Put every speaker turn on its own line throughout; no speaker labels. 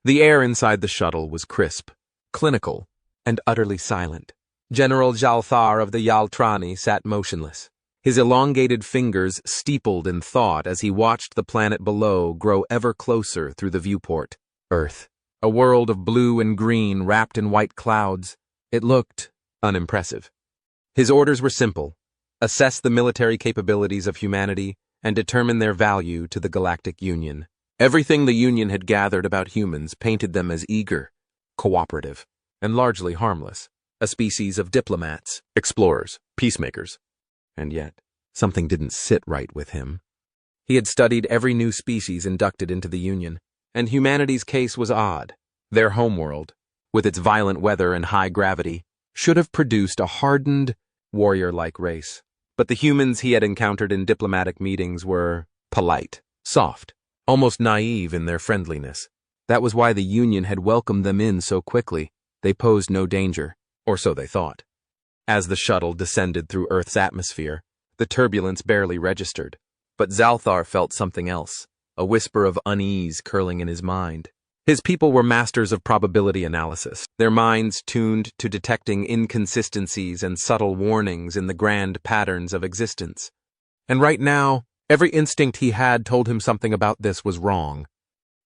The air inside the shuttle was crisp, clinical, and utterly silent. General Xal'thar of the Yal'trani sat motionless, his elongated fingers steepled in thought as he watched the planet below grow ever closer through the viewport. Earth, a world of blue and green wrapped in white clouds. It looked unimpressive. His orders were simple: assess the military capabilities of humanity and determine their value to the Galactic Union. Everything the Union had gathered about humans painted them as eager, cooperative, and largely harmless, a species of diplomats, explorers, peacemakers. And yet, something didn't sit right with him. He had studied every new species inducted into the Union, and humanity's case was odd. Their homeworld, with its violent weather and high gravity, should have produced a hardened, warrior-like race. But the humans he had encountered in diplomatic meetings were polite, soft, almost naive in their friendliness. That was why the Union had welcomed them in so quickly. They posed no danger, or so they thought. As the shuttle descended through Earth's atmosphere, the turbulence barely registered. But Xal'thar felt something else, a whisper of unease curling in his mind. His people were masters of probability analysis, their minds tuned to detecting inconsistencies and subtle warnings in the grand patterns of existence. And right now, every instinct he had told him something about this was wrong.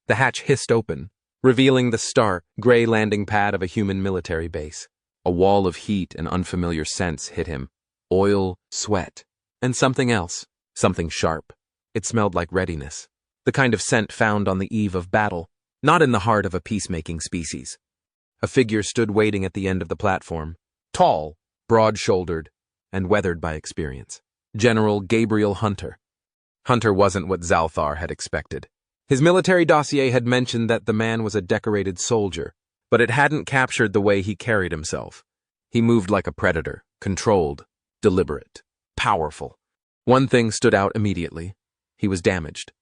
The hatch hissed open, revealing the stark, gray landing pad of a human military base. A wall of heat and unfamiliar scents hit him. Oil, sweat, and something else, something sharp. It smelled like readiness, the kind of scent found on the eve of battle, not in the heart of a peacemaking species. A figure stood waiting at the end of the platform, tall, broad-shouldered, and weathered by experience. General Gabriel Hunter. Hunter wasn't what Xal'thar had expected. His military dossier had mentioned that the man was a decorated soldier, but it hadn't captured the way he carried himself. He moved like a predator, controlled, deliberate, powerful. One thing stood out immediately. He was damaged.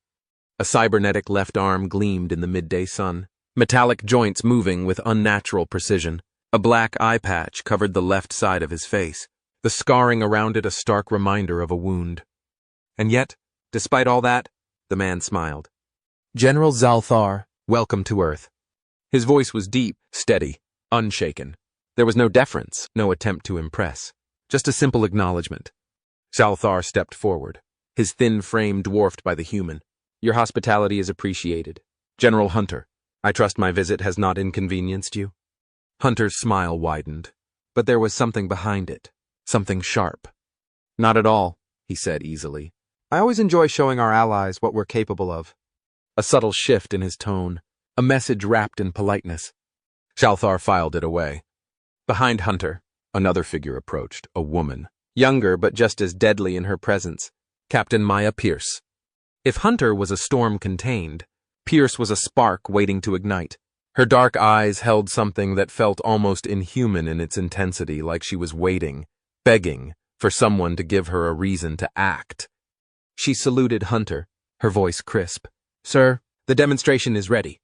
A cybernetic left arm gleamed in the midday sun, metallic joints moving with unnatural precision. A black eye patch covered the left side of his face, the scarring around it a stark reminder of a wound. And yet, despite all that, the man smiled. "General Xal'thar, welcome to Earth." His voice was deep, steady, unshaken. There was no deference, no attempt to impress, just a simple acknowledgement. Xal'thar stepped forward, his thin frame dwarfed by the human. "Your hospitality is appreciated. General Hunter, I trust my visit has not inconvenienced you?" Hunter's smile widened, but there was something behind it, something sharp. "Not at all," he said easily. "I always enjoy showing our allies what we're capable of." A subtle shift in his tone, a message wrapped in politeness. Xal'thar filed it away. Behind Hunter, another figure approached, a woman, younger but just as deadly in her presence, Captain Maya Pierce. If Hunter was a storm contained, Pierce was a spark waiting to ignite. Her dark eyes held something that felt almost inhuman in its intensity, like she was waiting, begging, for someone to give her a reason to act. She saluted Hunter, her voice crisp. "Sir, the demonstration is ready."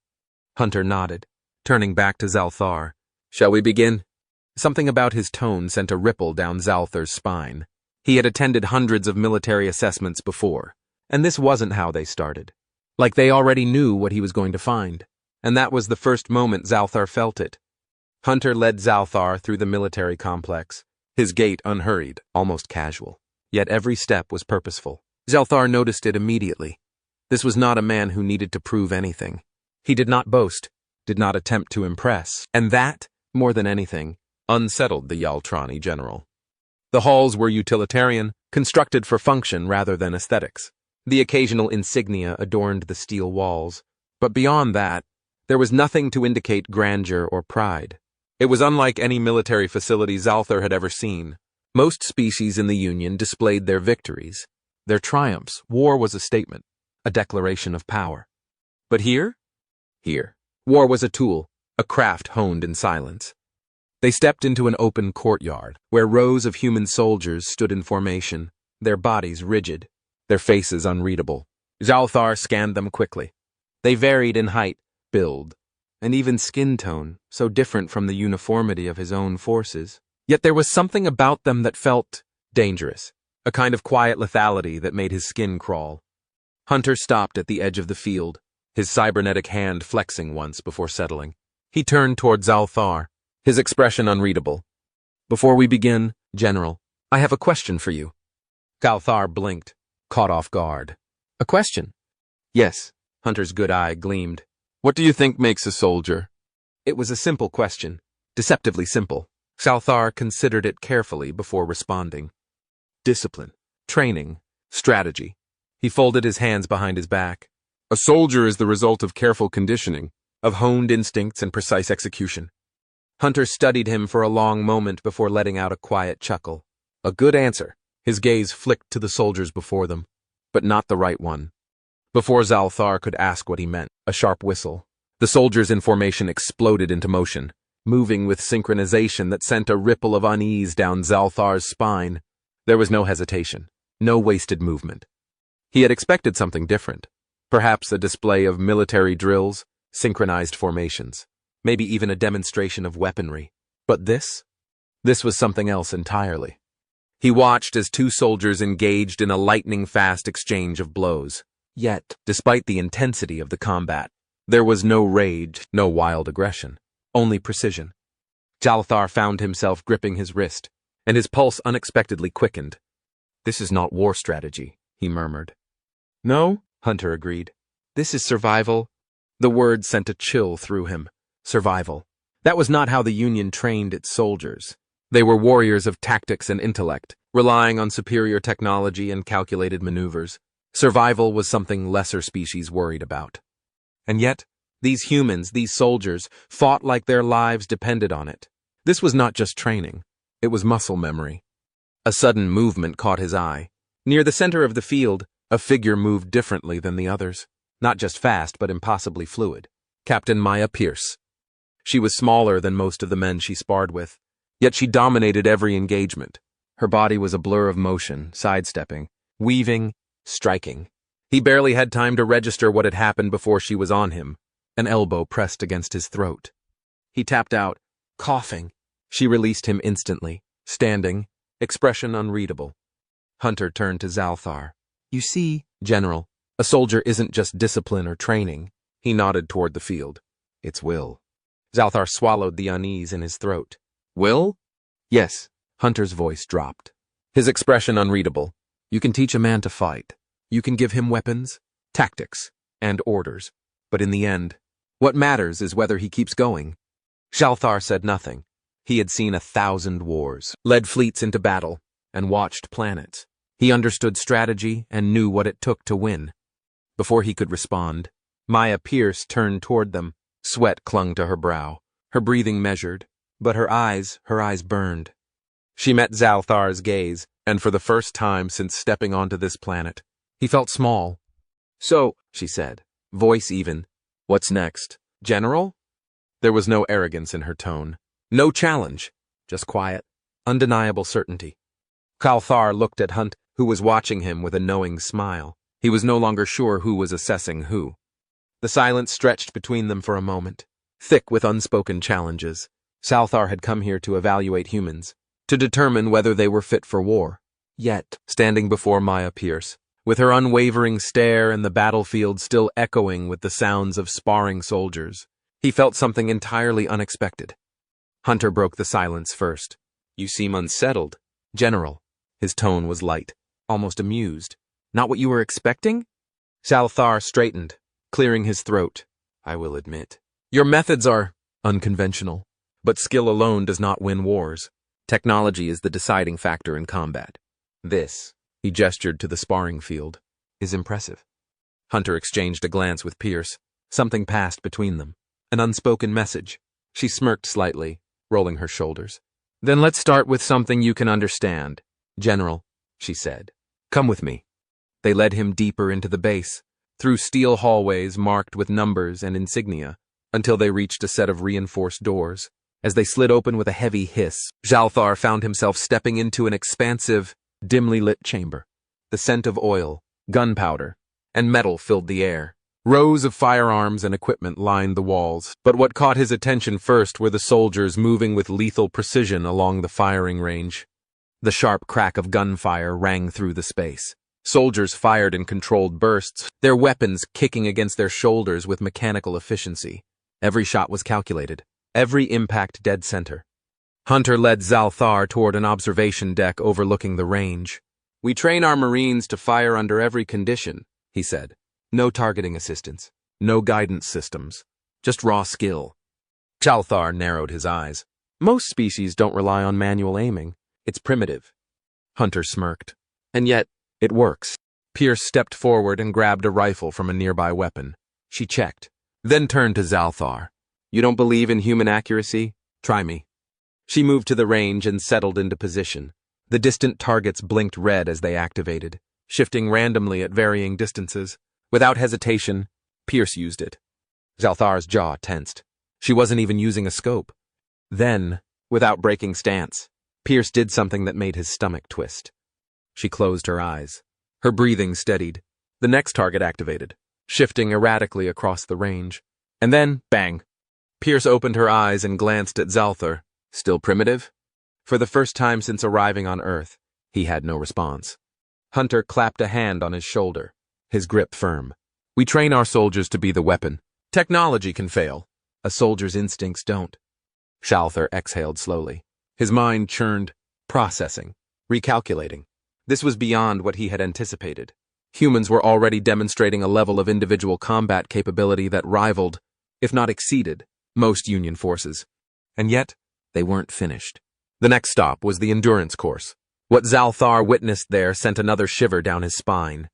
Hunter nodded, turning back to Xal'thar. "Shall we begin?" Something about his tone sent a ripple down Xal'thar's spine. He had attended hundreds of military assessments before, and this wasn't how they started. Like they already knew what he was going to find, and that was the first moment Xal'thar felt it. Hunter led Xal'thar through the military complex, his gait unhurried, almost casual. Yet every step was purposeful. Xal'thar noticed it immediately. This was not a man who needed to prove anything. He did not boast, did not attempt to impress, and that, more than anything, unsettled the Yal'trani general. The halls were utilitarian, constructed for function rather than aesthetics. The occasional insignia adorned the steel walls, but beyond that, there was nothing to indicate grandeur or pride. It was unlike any military facility Xal'thar had ever seen. Most species in the Union displayed their victories, their triumphs. War was a statement, a declaration of power. But here, war was a tool, a craft honed in silence. They stepped into an open courtyard, where rows of human soldiers stood in formation, their bodies rigid, their faces unreadable. Xal'thar scanned them quickly. They varied in height, build, and even skin tone, so different from the uniformity of his own forces. Yet there was something about them that felt dangerous, a kind of quiet lethality that made his skin crawl. Hunter stopped at the edge of the field, his cybernetic hand flexing once before settling. He turned toward Xal'thar, his expression unreadable. "Before we begin, General, I have a question for you." Xal'thar blinked, caught off guard. "A question?" "Yes." Hunter's good eye gleamed. "What do you think makes a soldier?" It was a simple question, deceptively simple. Xal'thar considered it carefully before responding. Discipline, training, strategy. He folded his hands behind his back. A soldier is the result of careful conditioning, of honed instincts and precise execution. Hunter studied him for a long moment before letting out a quiet chuckle. A good answer. His gaze flicked to the soldiers before them, but not the right one. Before Xal'thar could ask what he meant, a sharp whistle. The soldiers in formation exploded into motion, moving with synchronization that sent a ripple of unease down Xal'thar's spine. There was no hesitation, no wasted movement. He had expected something different, perhaps a display of military drills, synchronized formations, maybe even a demonstration of weaponry. But this was something else entirely. He watched as two soldiers engaged in a lightning-fast exchange of blows. Yet, despite the intensity of the combat, there was no rage, no wild aggression, only precision. Xal'thar found himself gripping his wrist, and his pulse unexpectedly quickened. "This is not war strategy," he murmured. "No," Hunter agreed. "This is survival." The word sent a chill through him. Survival. That was not how the Union trained its soldiers. They were warriors of tactics and intellect, relying on superior technology and calculated maneuvers. Survival was something lesser species worried about. And yet, these humans, these soldiers, fought like their lives depended on it. This was not just training. It was muscle memory. A sudden movement caught his eye. Near the center of the field, a figure moved differently than the others. Not just fast, but impossibly fluid. Captain Maya Pierce. She was smaller than most of the men she sparred with, yet she dominated every engagement. Her body was a blur of motion, sidestepping, weaving, striking. He barely had time to register what had happened before she was on him, an elbow pressed against his throat. He tapped out, coughing. She released him instantly, standing, expression unreadable. Hunter turned to Xal'thar. "You see, General, a soldier isn't just discipline or training." He nodded toward the field. "It's will." Xal'thar swallowed the unease in his throat. "Will?" "Yes." Hunter's voice dropped, his expression unreadable. "You can teach a man to fight. You can give him weapons, tactics, and orders. But in the end, what matters is whether he keeps going." Xal'thar said nothing. He had seen 1,000 wars, led fleets into battle, and watched planets. He understood strategy and knew what it took to win. Before he could respond, Maya Pierce turned toward them. Sweat clung to her brow, her breathing measured, but her eyes burned. She met Xal'thar's gaze, and for the first time since stepping onto this planet, he felt small. "So," she said, voice even, "what's next, General?" There was no arrogance in her tone, no challenge, just quiet, undeniable certainty. Xal'thar looked at Hunt, who was watching him with a knowing smile. He was no longer sure who was assessing who. The silence stretched between them for a moment, thick with unspoken challenges. Xal'thar had come here to evaluate humans, to determine whether they were fit for war. Yet, standing before Maya Pierce, with her unwavering stare and the battlefield still echoing with the sounds of sparring soldiers, he felt something entirely unexpected. Hunter broke the silence first. "You seem unsettled, General." His tone was light, almost amused. "Not what you were expecting?" Xal'thar straightened, clearing his throat. "I will admit, your methods are unconventional, but skill alone does not win wars. Technology is the deciding factor in combat. This," he gestured to the sparring field, "is impressive." Hunter exchanged a glance with Pierce. Something passed between them, an unspoken message. She smirked slightly, rolling her shoulders. "Then let's start with something you can understand, General," she said. "Come with me." They led him deeper into the base, through steel hallways marked with numbers and insignia, until they reached a set of reinforced doors. As they slid open with a heavy hiss, Xal'thar found himself stepping into an expansive, dimly lit chamber. The scent of oil, gunpowder, and metal filled the air. Rows of firearms and equipment lined the walls, but what caught his attention first were the soldiers moving with lethal precision along the firing range. The sharp crack of gunfire rang through the space. Soldiers fired in controlled bursts, their weapons kicking against their shoulders with mechanical efficiency. Every shot was calculated, every impact dead center. Hunter led Xal'thar toward an observation deck overlooking the range. "We train our Marines to fire under every condition," he said. "No targeting assistance, no guidance systems, just raw skill." Xal'thar narrowed his eyes. "Most species don't rely on manual aiming. It's primitive." Hunter smirked. "And yet, it works." Pierce stepped forward and grabbed a rifle from a nearby weapon. She checked, then turned to Xal'thar. "You don't believe in human accuracy? Try me." She moved to the range and settled into position. The distant targets blinked red as they activated, shifting randomly at varying distances. Without hesitation, Pierce used it. Xal'thar's jaw tensed. She wasn't even using a scope. Then, without breaking stance, Pierce did something that made his stomach twist. She closed her eyes. Her breathing steadied. The next target activated, shifting erratically across the range. And then, bang! Pierce opened her eyes and glanced at Xal'thar. Still primitive? For the first time since arriving on Earth, he had no response. Hunter clapped a hand on his shoulder, his grip firm. "We train our soldiers to be the weapon. Technology can fail. A soldier's instincts don't." Xal'thar exhaled slowly. His mind churned, processing, recalculating. This was beyond what he had anticipated. Humans were already demonstrating a level of individual combat capability that rivaled, if not exceeded, most Union forces. And yet, they weren't finished. The next stop was the endurance course. What Xal'thar witnessed there sent another shiver down his spine.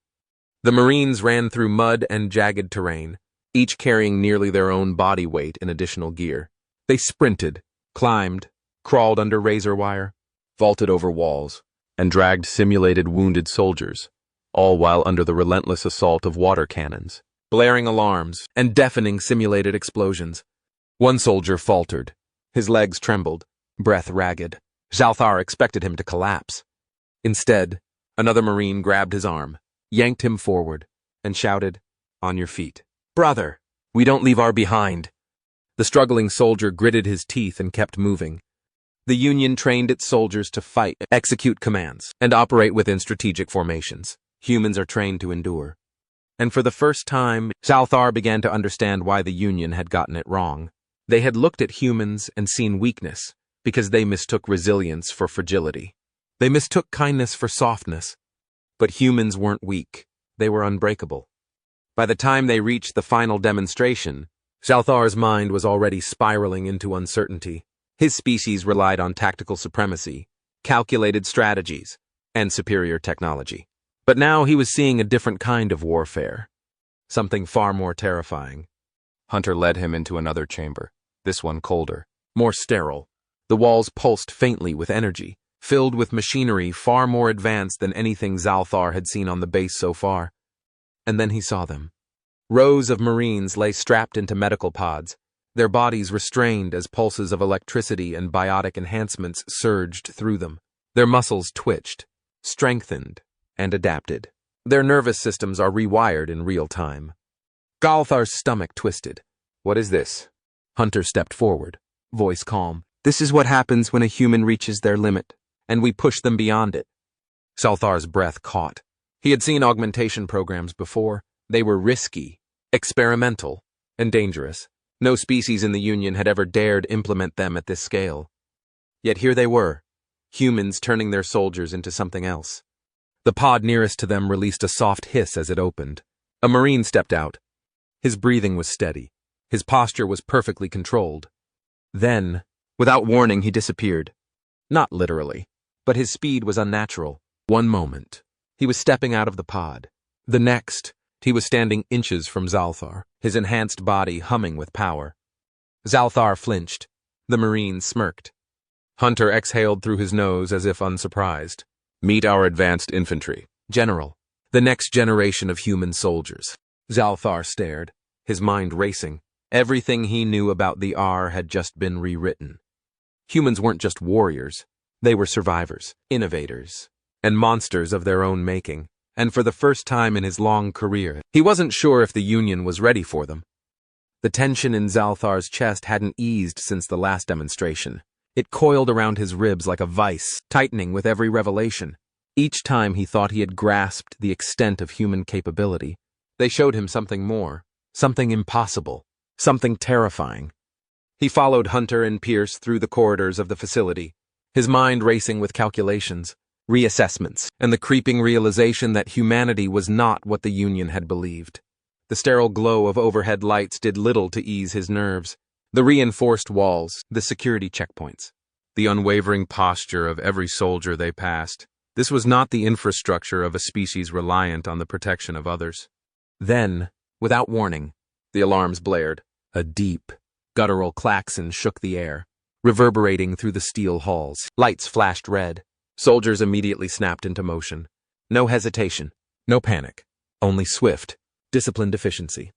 The Marines ran through mud and jagged terrain, each carrying nearly their own body weight in additional gear. They sprinted, climbed, crawled under razor wire, vaulted over walls, and dragged simulated wounded soldiers, all while under the relentless assault of water cannons, blaring alarms, and deafening simulated explosions. One soldier faltered. His legs trembled, breath ragged. Xal'thar expected him to collapse. Instead, another Marine grabbed his arm, yanked him forward, and shouted, "On your feet. Brother, we don't leave our behind." The struggling soldier gritted his teeth and kept moving. The Union trained its soldiers to fight, execute commands, and operate within strategic formations. Humans are trained to endure. And for the first time, Xal'thar began to understand why the Union had gotten it wrong. They had looked at humans and seen weakness because they mistook resilience for fragility. They mistook kindness for softness. But humans weren't weak. They were unbreakable. By the time they reached the final demonstration, Xal'thar's mind was already spiraling into uncertainty. His species relied on tactical supremacy, calculated strategies, and superior technology. But now he was seeing a different kind of warfare, something far more terrifying. Hunter led him into another chamber, this one colder, more sterile. The walls pulsed faintly with energy, filled with machinery far more advanced than anything Xal'thar had seen on the base so far. And then he saw them. Rows of Marines lay strapped into medical pods, their bodies restrained as pulses of electricity and biotic enhancements surged through them. Their muscles twitched, strengthened, and adapted. Their nervous systems are rewired in real time. Xal'thar's stomach twisted. "What is this?" Hunter stepped forward, voice calm. "This is what happens when a human reaches their limit, and we push them beyond it." Xal'thar's breath caught. He had seen augmentation programs before. They were risky, experimental, and dangerous. No species in the Union had ever dared implement them at this scale. Yet here they were, humans turning their soldiers into something else. The pod nearest to them released a soft hiss as it opened. A Marine stepped out. His breathing was steady. His posture was perfectly controlled. Then, without warning, he disappeared. Not literally, but his speed was unnatural. One moment, he was stepping out of the pod. The next, he was standing inches from Xal'thar, his enhanced body humming with power. Xal'thar flinched. The Marine smirked. Hunter exhaled through his nose as if unsurprised. "Meet our advanced infantry, General, the next generation of human soldiers." Xal'thar stared, his mind racing. Everything he knew about the R had just been rewritten. Humans weren't just warriors. They were survivors, innovators, and monsters of their own making. And for the first time in his long career, he wasn't sure if the Union was ready for them. The tension in Xal'thar's chest hadn't eased since the last demonstration. It coiled around his ribs like a vice, tightening with every revelation. Each time he thought he had grasped the extent of human capability, they showed him something more, something impossible, something terrifying. He followed Hunter and Pierce through the corridors of the facility, his mind racing with calculations, reassessments, and the creeping realization that humanity was not what the Union had believed. The sterile glow of overhead lights did little to ease his nerves. The reinforced walls, the security checkpoints, the unwavering posture of every soldier they passed. This was not the infrastructure of a species reliant on the protection of others. Then, without warning, the alarms blared. A deep, guttural klaxon shook the air, reverberating through the steel halls. Lights flashed red. Soldiers immediately snapped into motion. No hesitation, no panic, only swift, disciplined efficiency.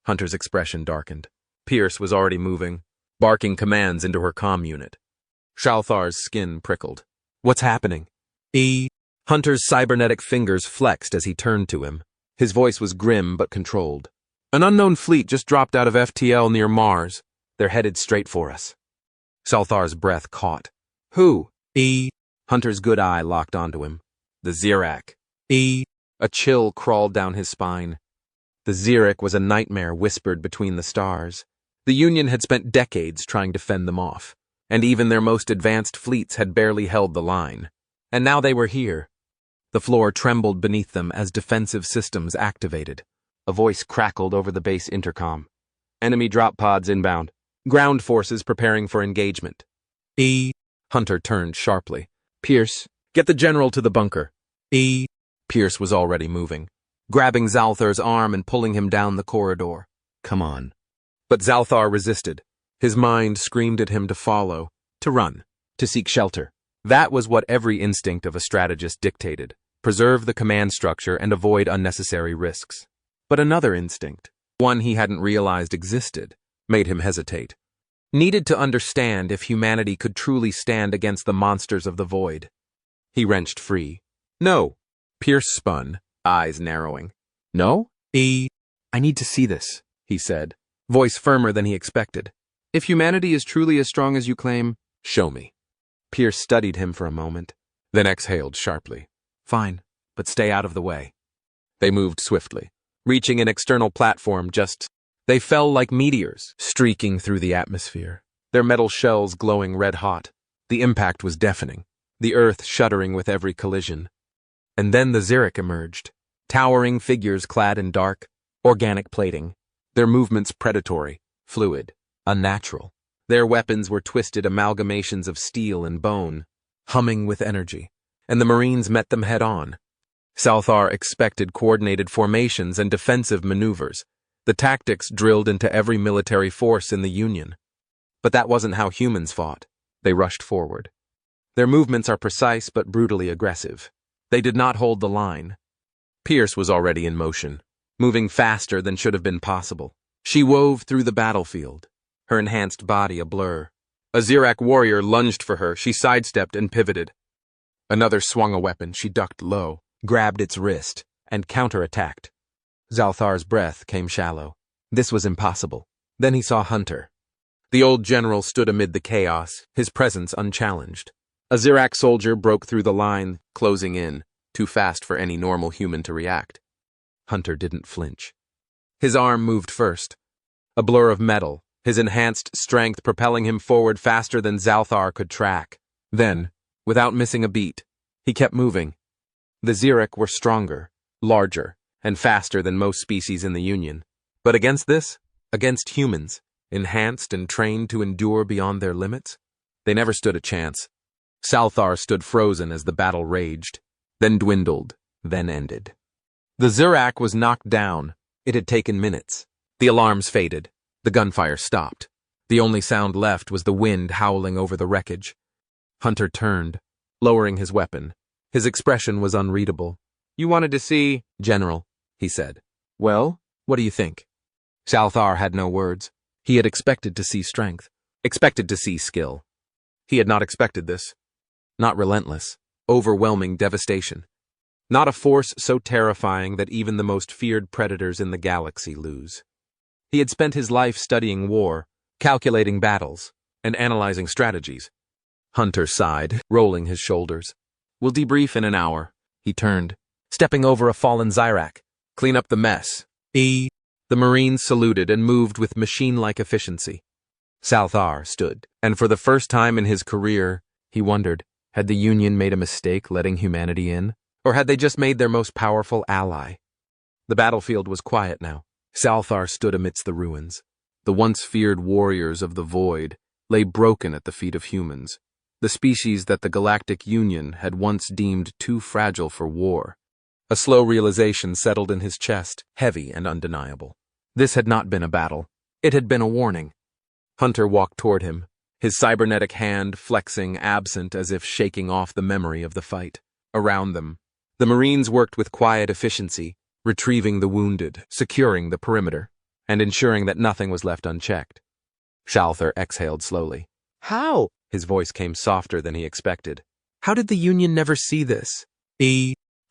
Hunter's expression darkened. Pierce was already moving, barking commands into her comm unit. Xal'thar's skin prickled. What's happening? Hunter's cybernetic fingers flexed as he turned to him. His voice was grim but controlled. An unknown fleet just dropped out of FTL near Mars. They're headed straight for us. Xal'thar's breath caught. Who? Hunter's good eye locked onto him. The Xirac. A chill crawled down his spine. The Xirac was a nightmare whispered between the stars. The Union had spent decades trying to fend them off, and even their most advanced fleets had barely held the line. And now they were here. The floor trembled beneath them as defensive systems activated. A voice crackled over the base intercom. Enemy drop pods inbound. Ground forces preparing for engagement. Hunter turned sharply. Pierce, get the general to the bunker. Pierce was already moving, grabbing Xal'thar's arm and pulling him down the corridor. Come on. But Xal'thar resisted. His mind screamed at him to follow, to run, to seek shelter. That was what every instinct of a strategist dictated. Preserve the command structure and avoid unnecessary risks. But another instinct, one he hadn't realized existed, made him hesitate. Needed to understand if humanity could truly stand against the monsters of the void. He wrenched free. No. Pierce spun, eyes narrowing. No? I need to see this, he said, voice firmer than he expected. If humanity is truly as strong as you claim, show me. Pierce studied him for a moment, then exhaled sharply. Fine, but stay out of the way. They moved swiftly, reaching an external platform They fell like meteors, streaking through the atmosphere, their metal shells glowing red-hot. The impact was deafening, the earth shuddering with every collision. And then the Xirac emerged, towering figures clad in dark, organic plating, their movements predatory, fluid, unnatural. Their weapons were twisted amalgamations of steel and bone, humming with energy, and the Marines met them head-on. Xal'thar expected coordinated formations and defensive maneuvers, the tactics drilled into every military force in the Union. But that wasn't how humans fought. They rushed forward. Their movements are precise but brutally aggressive. They did not hold the line. Pierce was already in motion, moving faster than should have been possible. She wove through the battlefield, her enhanced body a blur. A Xirac warrior lunged for her. She sidestepped and pivoted. Another swung a weapon. She ducked low, grabbed its wrist, and counterattacked. Xal'thar's breath came shallow. This was impossible. Then he saw Hunter. The old general stood amid the chaos, his presence unchallenged. A Xirac soldier broke through the line, closing in, too fast for any normal human to react. Hunter didn't flinch. His arm moved first. A blur of metal, his enhanced strength propelling him forward faster than Xal'thar could track. Then, without missing a beat, he kept moving. The Xirac were stronger, larger, and faster than most species in the Union. But against this, against humans, enhanced and trained to endure beyond their limits, they never stood a chance. Xal'thar stood frozen as the battle raged, then dwindled, then ended. The Xirac was knocked down. It had taken minutes. The alarms faded. The gunfire stopped. The only sound left was the wind howling over the wreckage. Hunter turned, lowering his weapon. His expression was unreadable. You wanted to see, General, he said. Well, what do you think? Xal'thar had no words. He had expected to see strength, expected to see skill. He had not expected this. Not relentless, overwhelming devastation. Not a force so terrifying that even the most feared predators in the galaxy lose. He had spent his life studying war, calculating battles, and analyzing strategies. Hunter sighed, rolling his shoulders. We'll debrief in an hour. He turned, stepping over a fallen Zyrak. Clean up the mess. The Marines saluted and moved with machine-like efficiency. Xal'thar stood, and for the first time in his career, he wondered, had the Union made a mistake letting humanity in? Or had they just made their most powerful ally? The battlefield was quiet now. Xal'thar stood amidst the ruins. The once feared warriors of the void lay broken at the feet of humans, the species that the Galactic Union had once deemed too fragile for war. A slow realization settled in his chest, heavy and undeniable. This had not been a battle. It had been a warning. Hunter walked toward him, his cybernetic hand flexing absent as if shaking off the memory of the fight. Around them, the Marines worked with quiet efficiency, retrieving the wounded, securing the perimeter, and ensuring that nothing was left unchecked. Xal'thar exhaled slowly. How? His voice came softer than he expected. How did the Union never see this?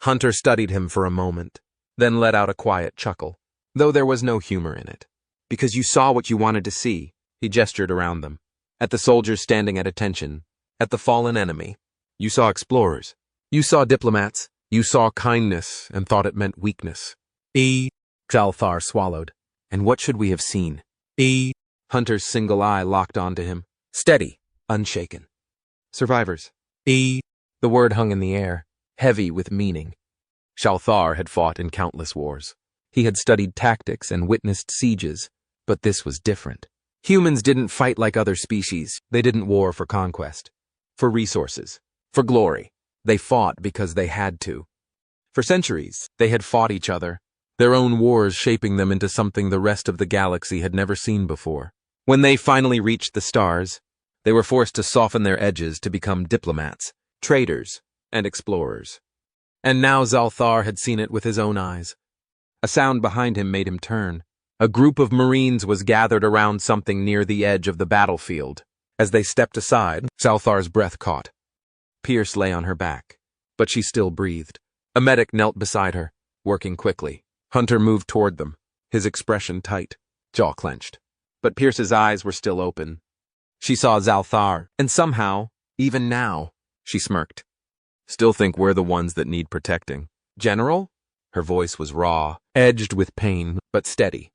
Hunter studied him for a moment, then let out a quiet chuckle, though there was no humor in it. Because you saw what you wanted to see, he gestured around them. At the soldiers standing at attention, at the fallen enemy. You saw explorers. You saw diplomats. You saw kindness and thought it meant weakness. Xal'thar swallowed. And what should we have seen? Hunter's single eye locked onto him. Steady, unshaken. Survivors. The word hung in the air, heavy with meaning. Xal'thar had fought in countless wars. He had studied tactics and witnessed sieges, but this was different. Humans didn't fight like other species. They didn't war for conquest, for resources, for glory. They fought because they had to. For centuries, they had fought each other, their own wars shaping them into something the rest of the galaxy had never seen before. When they finally reached the stars, they were forced to soften their edges to become diplomats, traders, and explorers. And now Xal'thar had seen it with his own eyes. A sound behind him made him turn. A group of Marines was gathered around something near the edge of the battlefield. As they stepped aside, Xal'thar's breath caught. Pierce lay on her back, but she still breathed. A medic knelt beside her, working quickly. Hunter moved toward them, his expression tight, jaw clenched. But Pierce's eyes were still open. She saw Xal'thar, and somehow, even now, she smirked. Still think we're the ones that need protecting. General? Her voice was raw, edged with pain, but steady.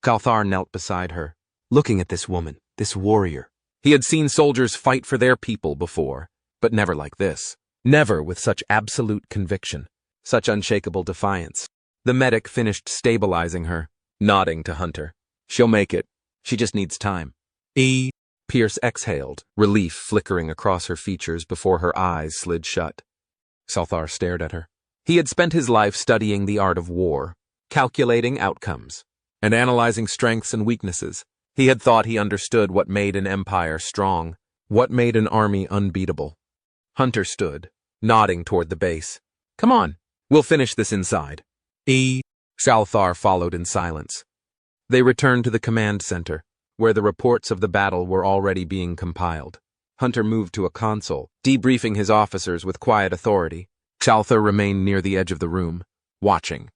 Xal'thar knelt beside her, looking at this woman, this warrior. He had seen soldiers fight for their people before, but never like this. Never with such absolute conviction, such unshakable defiance. The medic finished stabilizing her, nodding to Hunter. She'll make it. She just needs time. Pierce exhaled, relief flickering across her features before her eyes slid shut. Xal'thar stared at her. He had spent his life studying the art of war, calculating outcomes, and analyzing strengths and weaknesses. He had thought he understood what made an empire strong, what made an army unbeatable. Hunter stood, nodding toward the base. Come on, we'll finish this inside. Xal'thar followed in silence. They returned to the command center, where the reports of the battle were already being compiled. Hunter moved to a console, debriefing his officers with quiet authority. Xal'thar remained near the edge of the room, watching.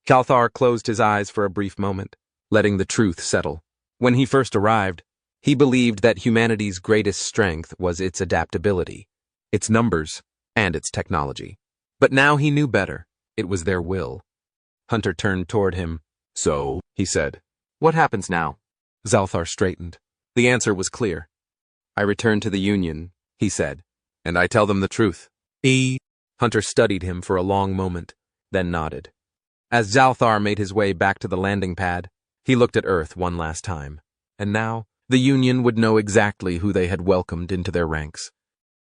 Xal'thar closed his eyes for a brief moment, letting the truth settle. When he first arrived, he believed that humanity's greatest strength was its adaptability, its numbers, and its technology. But now he knew better. It was their will. Hunter turned toward him. So, he said, what happens now? Xal'thar straightened. The answer was clear. I return to the Union, he said, and I tell them the truth. Hunter studied him for a long moment, then nodded. As Xal'thar made his way back to the landing pad, he looked at Earth one last time. And now, the Union would know exactly who they had welcomed into their ranks.